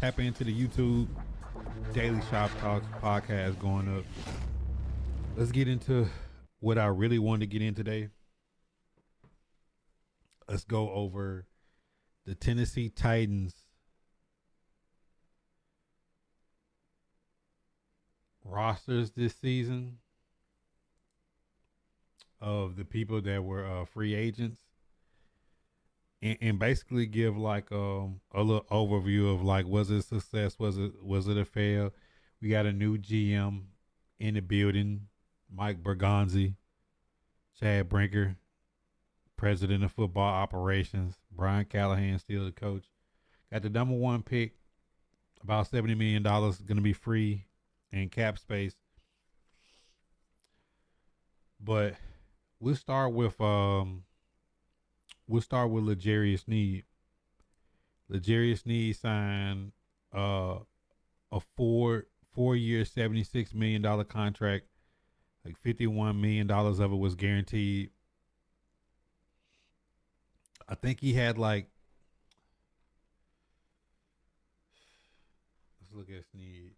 Tap into the YouTube Daily Shop Talks podcast going up. Let's get into what I really wanted to get in today. Let's go over the Tennessee Titans rosters this season of the people that were free agents, and basically give like a little overview of like, was it a success, was it a fail. We got a new GM in the building, Mike Bergonzi, Chad Brinker, president of football operations, Brian Callahan still the coach. Got the number one pick, about $70 million, going to be free in cap space. But we'll start with L'Jarius Sneed. L'Jarius Sneed signed a four-year $76 million contract. Like $51 million of it was guaranteed. I think he had like, let's look at Sneed.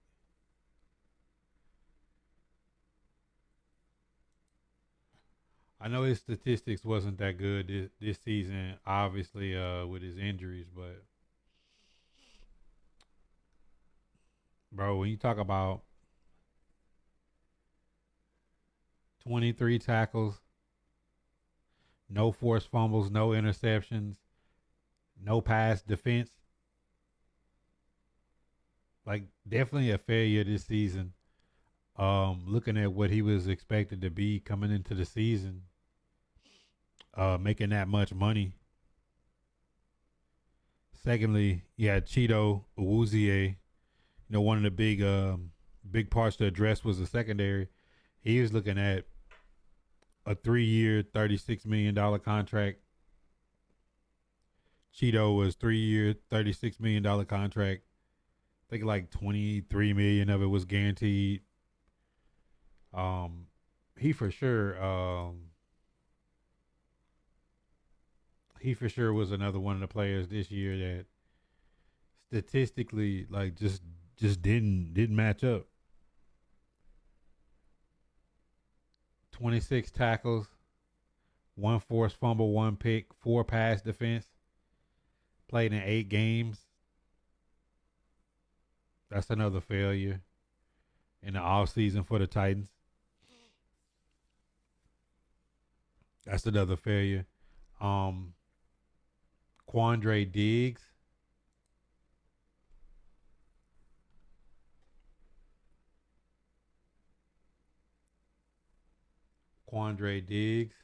I know his statistics wasn't that good this season, obviously, with his injuries, but bro, when you talk about 23 tackles, no forced fumbles, no interceptions, no pass defense, like definitely a failure this season. Looking at what he was expected to be coming into the season, making that much money. Secondly, you had Cheeto Awuzie. One of the big parts to address was the secondary. He was looking at a 3-year, $36 million contract. Cheeto was 3-year, $36 million contract. I think like 23 million of it was guaranteed. He for sure was another one of the players this year that statistically like just didn't match up. 26 tackles, one forced fumble, one pick, 4 pass defense. Played in 8 games. That's another failure in the offseason for the Titans. That's another failure. Quandre Diggs. Quandre Diggs.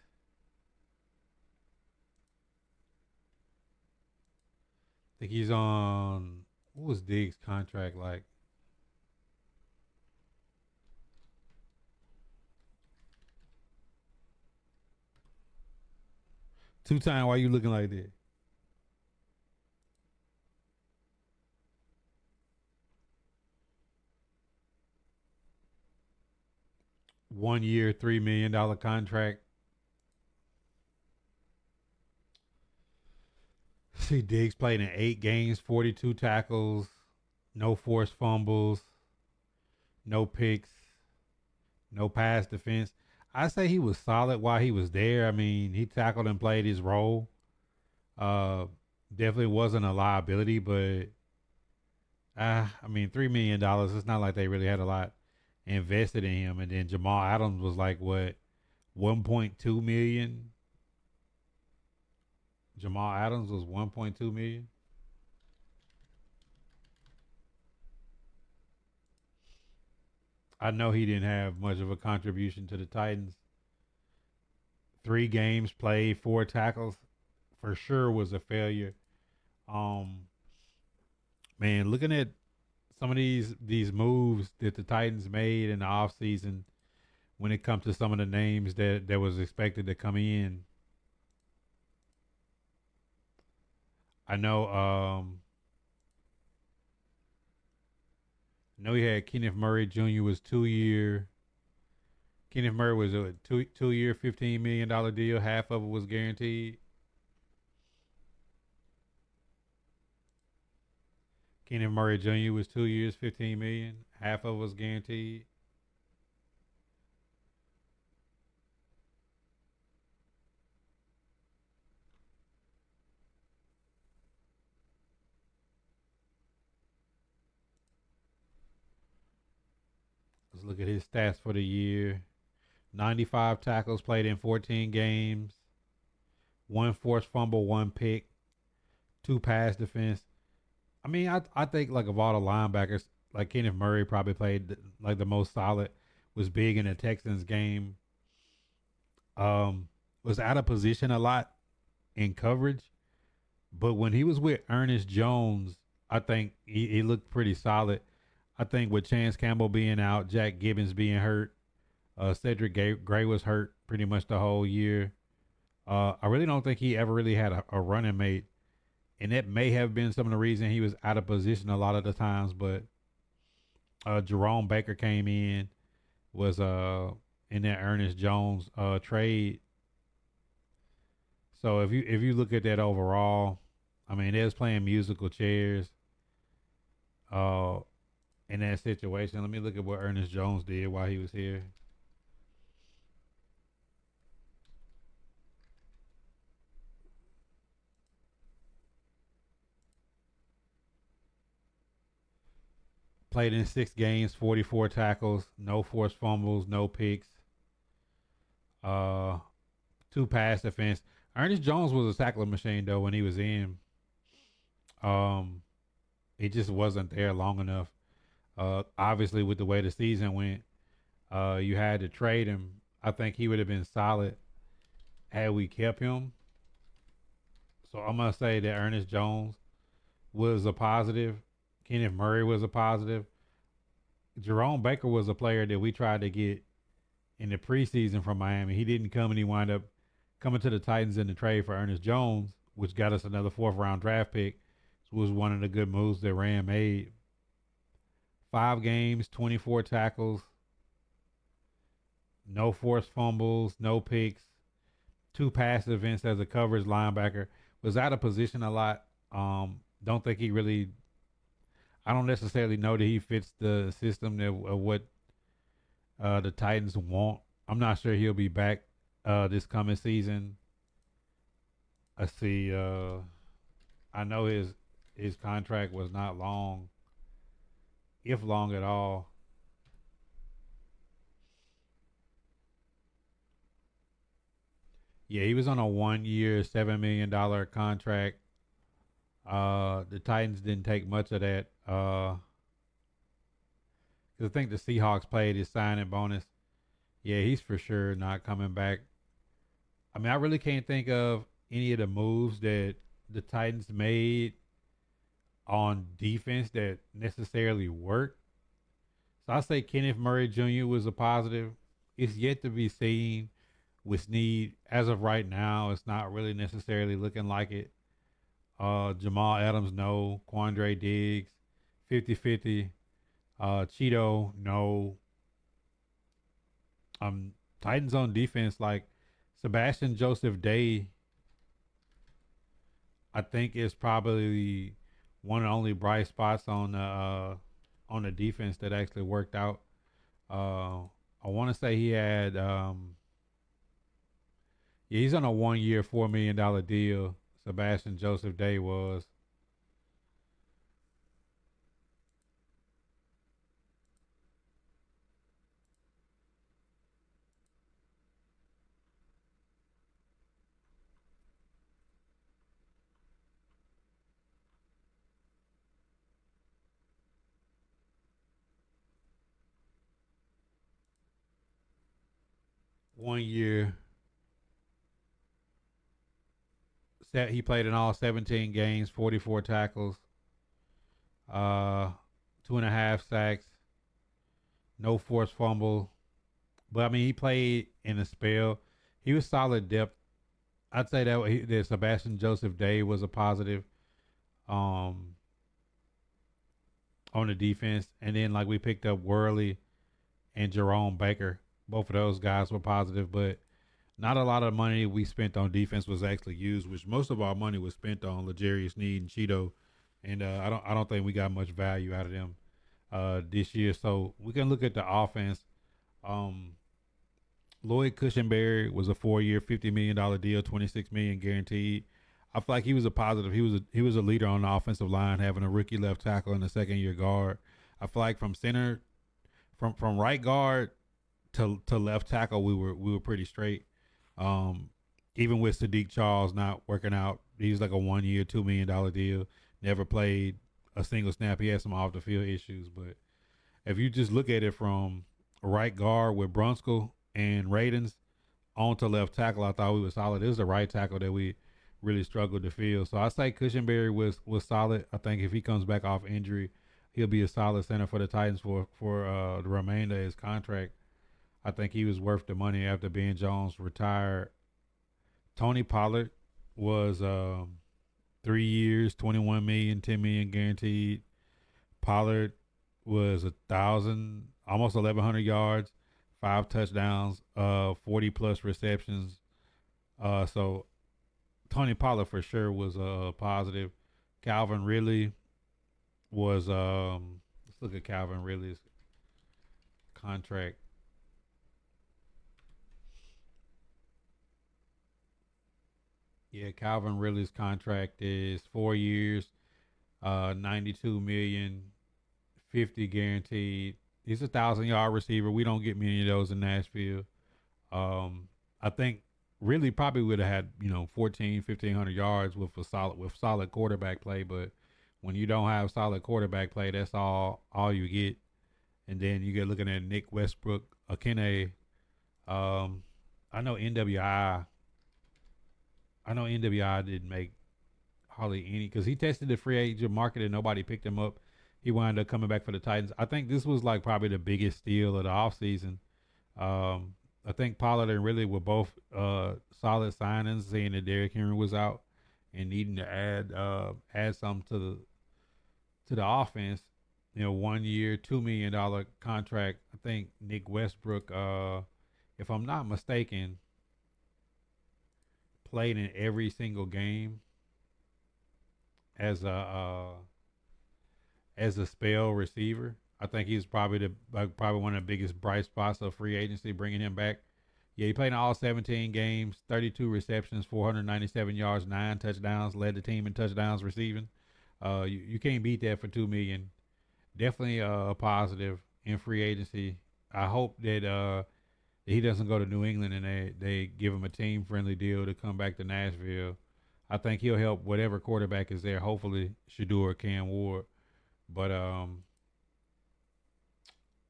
I think he's on, what was Diggs' contract like? Two-time, why you looking like that? One-year, $3 million contract. See, Diggs played in 8 games, 42 tackles, no forced fumbles, no picks, no pass defense. I say he was solid while he was there. I mean, he tackled and played his role. Uh, Definitely wasn't a liability, but I mean, $3 million. It's not like they really had a lot invested in him. And then Jamal Adams was like what, 1.2 million. Jamal Adams was 1.2 million. I know he didn't have much of a contribution to the Titans. 3 games played, 4 tackles, for sure was a failure. Um, Man, looking at some of these moves that the Titans made in the offseason when it comes to some of the names that was expected to come in. I know he had Kenneth Murray Jr. was 2-year. Kenneth Murray was a two-year $15 million deal. Half of it was guaranteed. Kenneth Murray Jr. was 2 years, 15 million. Half of it was guaranteed. Let's look at his stats for the year. 95 tackles played in 14 games. One forced fumble, one pick, two pass defense. I mean, I think like of all the linebackers, like Kenneth Murray probably played like the most solid. Was big in the Texans game. Was out of position a lot in coverage, but when he was with Ernest Jones, I think he looked pretty solid. I think with Chance Campbell being out, Jack Gibbons being hurt, Cedric Gray was hurt pretty much the whole year. I really don't think he ever really had a running mate, and that may have been some of the reason he was out of position a lot of the times. But Jerome Baker came in, was in that Ernest Jones trade. So if you look at that overall, I mean, they was playing musical chairs uh, in that situation. Let me look at what Ernest Jones did while he was here. Played in 6 games, 44 tackles, no forced fumbles, no picks, uh, two pass defense. Ernest Jones was a tackling machine though when he was in. Um, he just wasn't there long enough. Obviously, with the way the season went, you had to trade him. I think he would have been solid had we kept him. So I'm gonna say that Ernest Jones was a positive. Kenneth Murray was a positive. Jerome Baker was a player that we tried to get in the preseason from Miami. He didn't come and he wound up coming to the Titans in the trade for Ernest Jones, which got us another fourth round draft pick. This was one of the good moves that Ram made. 5 games, 24 tackles, no forced fumbles, no picks, two pass events as a coverage linebacker. Was out of position a lot. Don't think he really. I don't necessarily know that he fits the system that of what the Titans want. I'm not sure he'll be back this coming season. I see. I know his contract was not long, if long at all. Yeah, he was on a 1 year, $7 million contract. The Titans didn't take much of that. 'Cause I think the Seahawks paid his signing bonus. Yeah, he's for sure not coming back. I mean, I really can't think of any of the moves that the Titans made on defense that necessarily worked. So I say Kenneth Murray Jr. was a positive. It's yet to be seen with Snead. As of right now, it's not really necessarily looking like it. Jamal Adams, no. Quandre Diggs, 50-50. Cheeto, no. Titans on defense, like Sebastian Joseph Day, I think is probably one of the only bright spots on the defense that actually worked out. Uh, I want to say he had yeah, he's on a 1 year, $4 million deal. Sebastian Joseph Day was 1 year. He played in all 17 games, 44 tackles, uh, 2.5 sacks, no forced fumble. But I mean, he played in a spell. He was solid depth. I'd say that Sebastian Joseph Day was a positive um, on the defense, and then like we picked up Worley and Jerome Baker. Both of those guys were positive, but not a lot of money we spent on defense was actually used, which most of our money was spent on L'Jarius Sneed and Cheeto. and I don't think we got much value out of them this year. So we can look at the offense. Um, Lloyd Cushenberry was a 4-year, $50 million deal, 26 million guaranteed. I feel like he was a positive. He was a leader on the offensive line, having a rookie left tackle and a second year guard. I feel like from center, from right guard to left tackle, we were pretty straight. Um, Even with Sadiq Charles not working out, he's like a 1 year, $2 million deal. Never played a single snap. He had some off the field issues, but if you just look at it from right guard with Brunskill and Radens on to left tackle, I thought we were solid. It was the right tackle that we really struggled to fill. So I say Cushenberry was solid. I think if he comes back off injury, he'll be a solid center for the Titans for the remainder of his contract. I think he was worth the money after Ben Jones retired. Tony Pollard was 3 years, 21 million, 10 million guaranteed. Pollard was 1,000, almost 1,100 yards, 5 touchdowns, 40 plus receptions. So Tony Pollard for sure was a positive. Calvin Ridley was let's look at Calvin Ridley's contract. Yeah, Calvin Ridley's contract is 4 years, 92 million, 50 guaranteed. He's a 1,000 yard receiver. We don't get many of those in Nashville. I think really probably would have had 14, 1,500 yards with solid quarterback play, but when you don't have solid quarterback play, that's all you get. And then you get looking at Nick Westbrook, Akene. Um, I know NWI. I know NWI didn't make hardly any because he tested the free agent market and nobody picked him up. He wound up coming back for the Titans. I think this was like probably the biggest steal of the offseason. I think Pollard and Ridley were both solid signings, seeing that Derrick Henry was out and needing to add something to the offense. 1 year, $2 million contract. I think Nick Westbrook, if I'm not mistaken, played in every single game as a spell receiver. I think he's probably probably one of the biggest bright spots of free agency, bringing him back. Yeah, he played in all 17 games, 32 receptions, 497 yards, 9 touchdowns, led the team in touchdowns receiving. You can't beat that for 2 million. Definitely a positive in free agency. I hope that he doesn't go to New England and they give him a team friendly deal to come back to Nashville. I think he'll help whatever quarterback is there. Hopefully, Shador or Cam Ward. But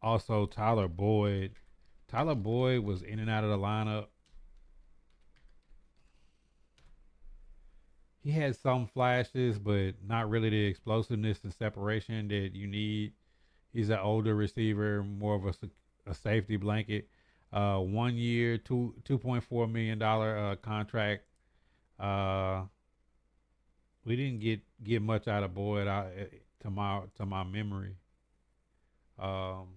also Tyler Boyd. Tyler Boyd was in and out of the lineup. He had some flashes, but not really the explosiveness and separation that you need. He's an older receiver, more of a safety blanket. 1 year, 2.4 million dollar contract. Uh, we didn't get much out of Boyd to my memory. Um,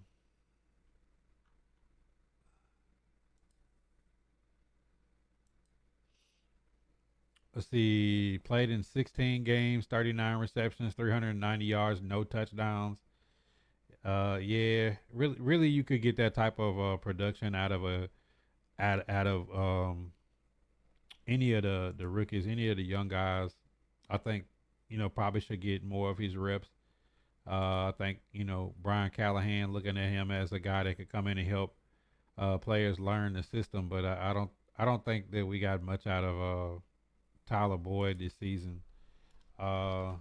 let's see, played in 16 games, 39 receptions, 390 yards, no touchdowns. Yeah, really, you could get that type of production out of any of the rookies, any of the young guys. I think probably should get more of his reps. I think Brian Callahan looking at him as a guy that could come in and help players learn the system, but I don't think that we got much out of Tyler Boyd this season. Uh,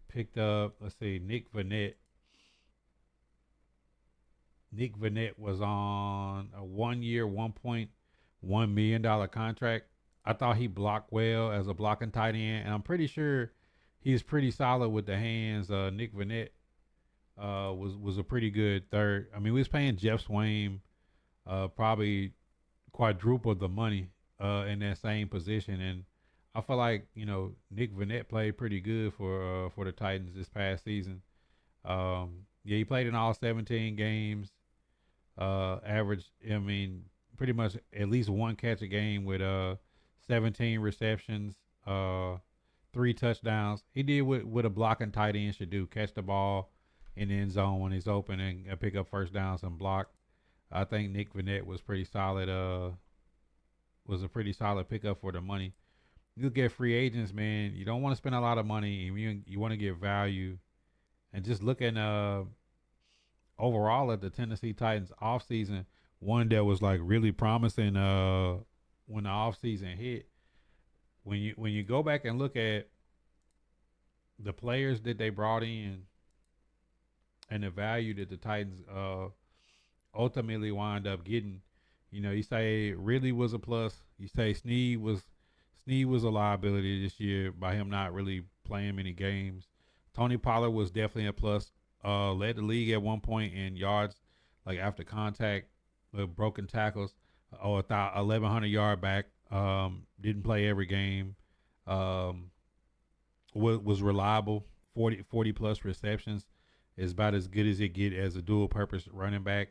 Picked up, let's see, Nick Vanette. Nick Vanette was on a 1 year, $1.1 million contract. I thought he blocked well as a blocking tight end, and I'm pretty sure he's pretty solid with the hands. Nick Vanette was a pretty good third. I mean, we was paying Jeff Swain probably quadruple the money in that same position, and I feel like Nick Vanette played pretty good for the Titans this past season. Yeah, he played in all 17 games. Average, I mean, pretty much at least one catch a game with 17 receptions, uh, 3 touchdowns. He did what a blocking tight end should do: catch the ball in the end zone when he's open and pick up first downs and block. I think Nick Vanette was pretty solid. Was a pretty solid pickup for the money. You look at free agents, man. You don't want to spend a lot of money, and you want to get value. And just looking overall at the Tennessee Titans offseason, one that was like really promising when the offseason hit. When you go back and look at the players that they brought in and the value that the Titans ultimately wind up getting, you say really was a plus. You say Sneed was a liability this year by him not really playing many games. Tony Pollard was definitely a plus. Led the league at one point in yards, like after contact, with broken tackles. 1,100 yard back. Didn't play every game. Um, was reliable. 40 plus receptions is about as good as it get as a dual purpose running back.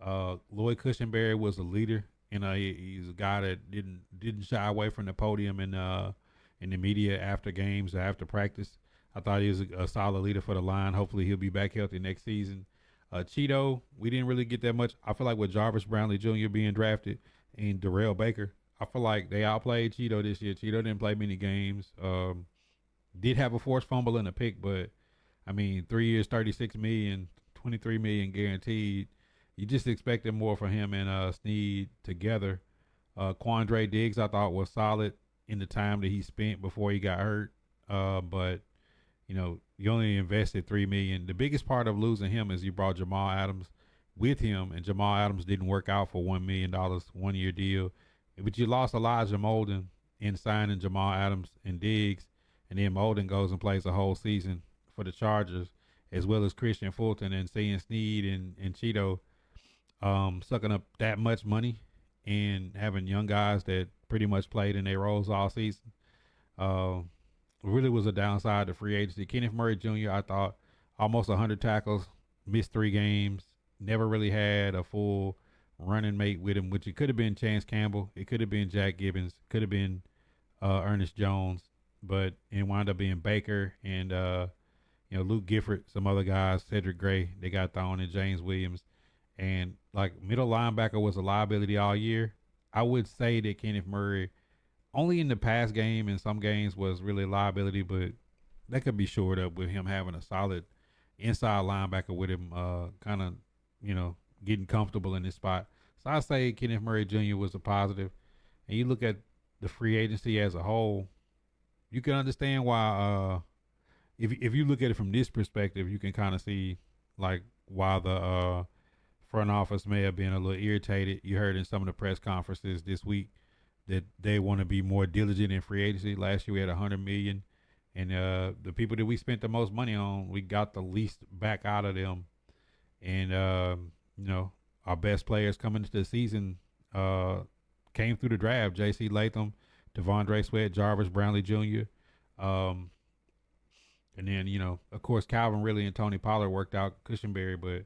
Lloyd Cushenberry was a leader. He's a guy that didn't shy away from the podium in the media after games or after practice. I thought he was a solid leader for the line. Hopefully he'll be back healthy next season. Cheeto, we didn't really get that much. I feel like with Jarvis Brownlee Jr. being drafted and Darrell Baker, I feel like they outplayed Cheeto this year. Cheeto didn't play many games. Did have a forced fumble and a pick, but I mean, 3 years, 36 million, 23 million guaranteed. You just expected more from him and Sneed together. Quandre Diggs, I thought was solid in the time that he spent before he got hurt. But you only invested $3 million. The biggest part of losing him is you brought Jamal Adams with him, and Jamal Adams didn't work out for $1 million 1 year deal. But you lost Elijah Molden in signing Jamal Adams and Diggs, and then Molden goes and plays a whole season for the Chargers, as well as Christian Fulton, and seeing Sneed and Cheeto sucking up that much money and having young guys that pretty much played in their roles all season. Really was a downside to free agency. Kenneth Murray Jr., I thought, almost 100 tackles, missed 3 games, never really had a full running mate with him, which it could have been Chance Campbell. It could have been Jack Gibbons. Could have been Ernest Jones. But it wound up being Baker and, Luke Gifford, some other guys, Cedric Gray, they got thrown in, James Williams. And like middle linebacker was a liability all year. I would say that Kenneth Murray only in the past game and some games was really a liability, but that could be shored up with him having a solid inside linebacker with him, kind of, getting comfortable in this spot. So I say Kenneth Murray Jr. was a positive. And you look at the free agency as a whole, you can understand why. If you look at it from this perspective, you can kind of see like why the front office may have been a little irritated. You heard in some of the press conferences this week that they want to be more diligent in free agency. Last year we had $100 million, and the people that we spent the most money on, we got the least back out of them. And our best players coming into the season came through the draft: J.C. Latham, Devondre Sweat, Jarvis Brownlee Jr. And then of course Calvin Ridley and Tony Pollard worked out Cushenberry, but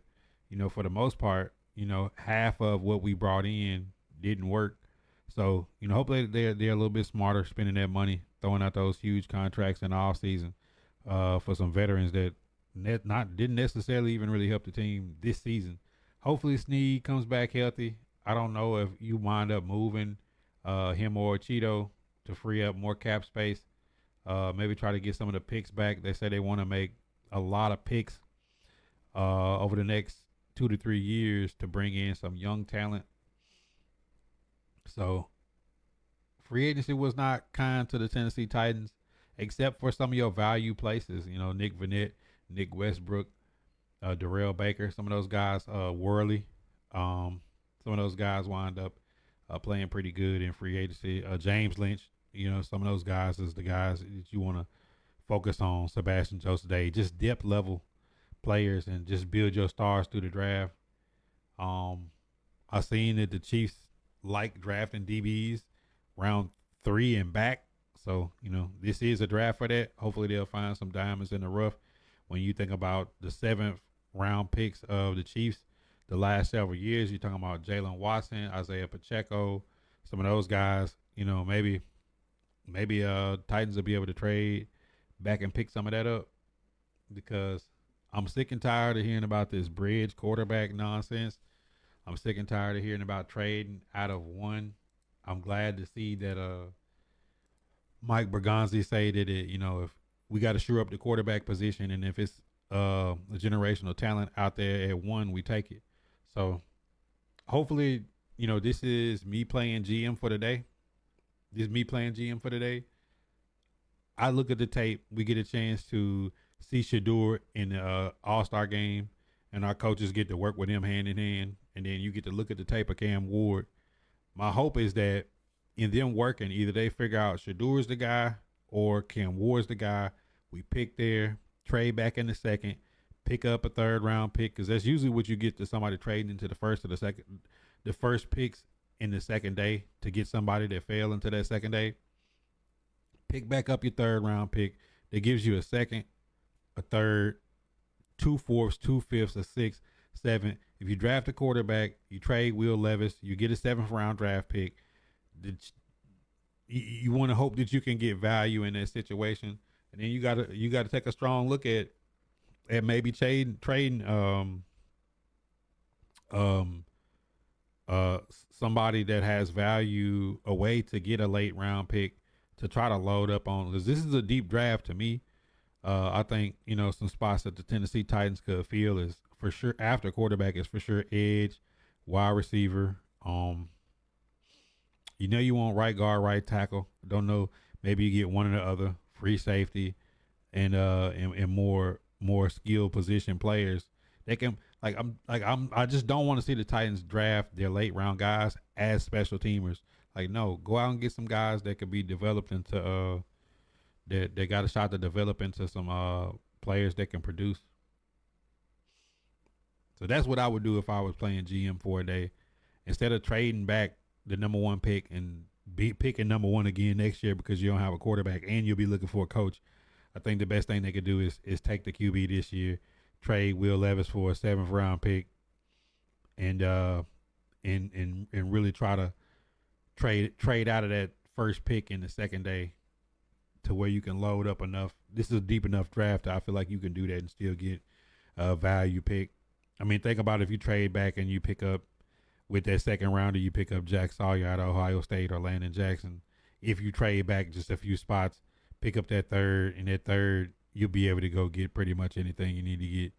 for the most part, half of what we brought in didn't work. So, hopefully they're a little bit smarter spending that money, throwing out those huge contracts in the offseason for some veterans that didn't necessarily even really help the team this season. Hopefully Sneed comes back healthy. I don't know if you wind up moving him or Cheeto to free up more cap space. Maybe try to get some of the picks back. They say they want to make a lot of picks over the next 2 to 3 years to bring in some young talent. So free agency was not kind to the Tennessee Titans, except for some of your value places. Nick Vanette, Nick Westbrook, Darrell Baker, some of those guys, Worley. Some of those guys wind up playing pretty good in free agency. James Lynch, some of those guys is the guys that you want to focus on. Sebastian Joseph Day, just depth level players and just build your stars through the draft. I seen that the Chiefs like drafting DBs round 3 and back. So, this is a draft for that. Hopefully they'll find some diamonds in the rough. When you think about the 7th round picks of the Chiefs the last several years, you're talking about Jalen Watson, Isaiah Pacheco, some of those guys, maybe maybe Titans will be able to trade back and pick some of that up because I'm sick and tired of hearing about this bridge quarterback nonsense. I'm sick and tired of hearing about trading out of one. I'm glad to see that Mike Bergonzi say that if we got to shore up the quarterback position, and if it's a generational talent out there at one, we take it. So hopefully, this is me playing GM for the day. This is me playing GM for the day. I look at the tape. We get a chance to see Shadur in the All Star game, and our coaches get to work with him hand in hand. And then you get to look at the tape of Cam Ward. My hope is that in them working, either they figure out Shadur's the guy or Cam Ward's the guy. We pick there, trade back in the second, pick up a third round pick because that's usually what you get to somebody trading into the first or the second, the first picks in the second day to get somebody that fell into that second day. Pick back up your third round pick that gives you a second, a third, 2/4, 2/5, a sixth, seven. If you draft a quarterback, you trade Will Levis, you get a seventh round draft pick. You want to hope that you can get value in that situation, and then you gotta take a strong look at maybe trading um somebody that has value away to get a late round pick to try to load up on because this is a deep draft to me. I think some spots that the Tennessee Titans could feel is for sure after quarterback is for sure edge, wide receiver. You want right guard, right tackle. Don't know. Maybe you get one or the other. Free safety and more skilled position players. They can I just don't want to see the Titans draft their late round guys as special teamers. Like no, go out and get some guys that could be developed into that they got a shot to develop into some players that can produce. So that's what I would do if I was playing GM for a day. Instead of trading back the number one pick and be picking number one again next year because you don't have a quarterback and you'll be looking for a coach. I think the best thing they could do is take the QB this year, trade Will Levis for a seventh round pick, and really try to trade out of that first pick in the second day to where you can load up enough. This is a deep enough draft. I feel like you can do that and still get a value pick. I mean, think about if you trade back and you pick up with that second rounder, you pick up Jack Sawyer out of Ohio State or Landon Jackson. If you trade back just a few spots, pick up that third, and that third, you'll be able to go get pretty much anything you need to get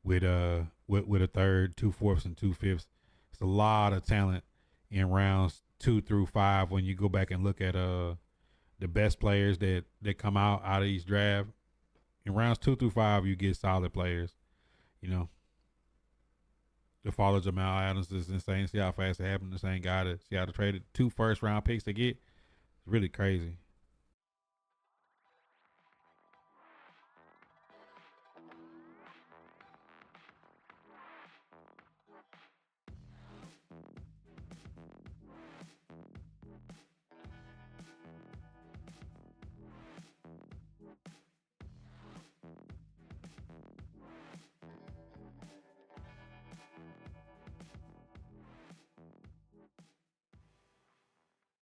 with a third, 2/4, and 2/5. It's a lot of talent in rounds 2 through 5 when you go back and look at the best players that come out of these drafts. In rounds 2 through 5, you get solid players. You know, the fall of Jamal Adams is insane. See how fast it happened. The same guy that Seattle traded 2 first round picks to get. It's really crazy.